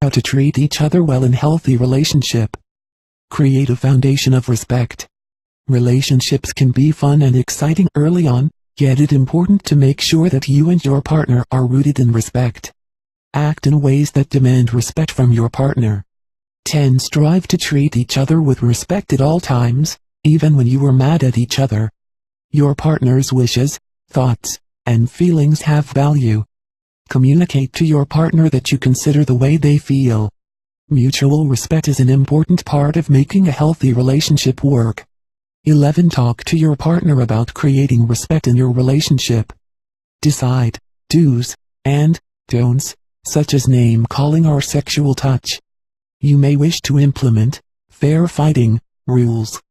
How to treat each other well in healthy relationship. Create a foundation of respect. Relationships can be fun and exciting early on, yet it's important to make sure that you and your partner are rooted in respect. Act in ways that demand respect from your partner. 10. Strive to treat each other with respect at all times, even when you are mad at each other. Your partner's wishes, thoughts, and feelings have value. Communicate to your partner that you consider the way they feel. Mutual respect is an important part of making a healthy relationship work. 11. Talk to your partner about creating respect in your relationship. Decide do's and don'ts, such as name-calling or sexual touch. You may wish to implement fair fighting rules.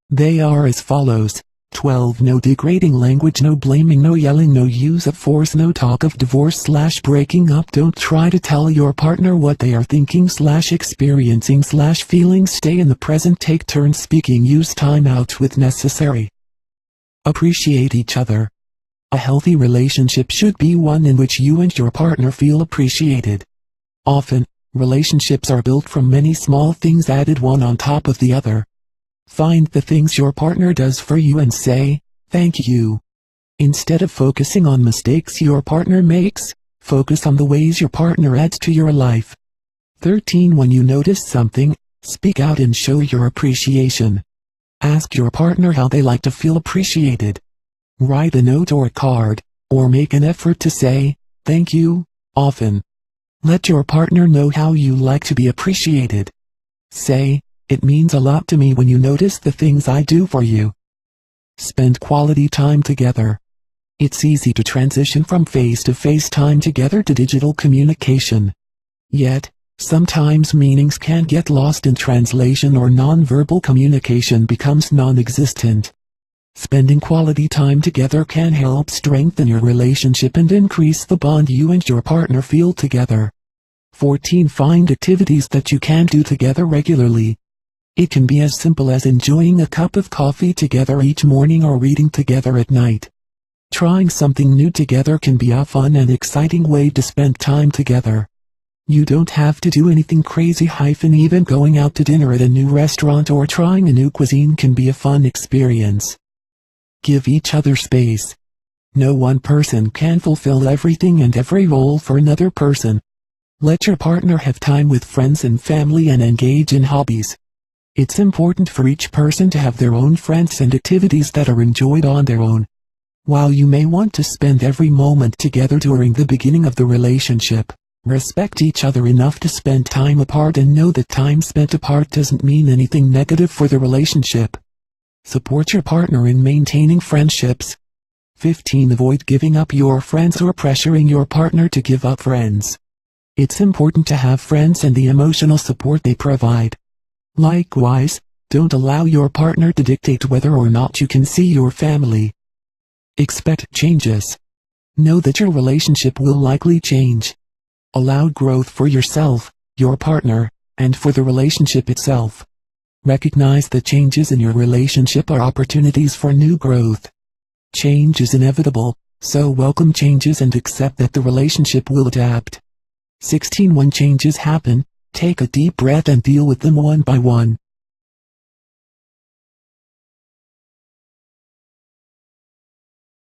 They are as follows. 12. No degrading language, no blaming, no yelling, no use of force, no talk of divorce/breaking up. Don't try to tell your partner what they are thinking/experiencing/feeling. Stay in the present, take turns speaking, use time out with necessary. Appreciate each other. A healthy relationship should be one in which you and your partner feel appreciated. Often, relationships are built from many small things added one on top of the other. Find the things your partner does for you and say, "Thank you." Instead of focusing on mistakes your partner makes, focus on the ways your partner adds to your life. 13. When you notice something, speak out and show your appreciation. Ask your partner how they like to feel appreciated. Write a note or a card, or make an effort to say, "Thank you," often. Let your partner know how you like to be appreciated. Say, "It means a lot to me when you notice the things I do for you." Spend quality time together. It's easy to transition from face-to-face time together to digital communication. Yet, sometimes meanings can get lost in translation or non-verbal communication becomes non-existent. Spending quality time together can help strengthen your relationship and increase the bond you and your partner feel together. 14. Find activities that you can do together regularly. It can be as simple as enjoying a cup of coffee together each morning or reading together at night. Trying something new together can be a fun and exciting way to spend time together. You don't have to do anything crazy. Even going out to dinner at a new restaurant or trying a new cuisine can be a fun experience. Give each other space. No one person can fulfill everything and every role for another person. Let your partner have time with friends and family and engage in hobbies. It's important for each person to have their own friends and activities that are enjoyed on their own. While you may want to spend every moment together during the beginning of the relationship, respect each other enough to spend time apart and know that time spent apart doesn't mean anything negative for the relationship. Support your partner in maintaining friendships. 15. Avoid giving up your friends or pressuring your partner to give up friends. It's important to have friends and the emotional support they provide. Likewise, don't allow your partner to dictate whether or not you can see your family. Expect changes. Know that your relationship will likely change. Allow growth for yourself, your partner, and for the relationship itself. Recognize that changes in your relationship are opportunities for new growth. Change is inevitable, so welcome changes and accept that the relationship will adapt. 16. When changes happen, take a deep breath and deal with them one by one.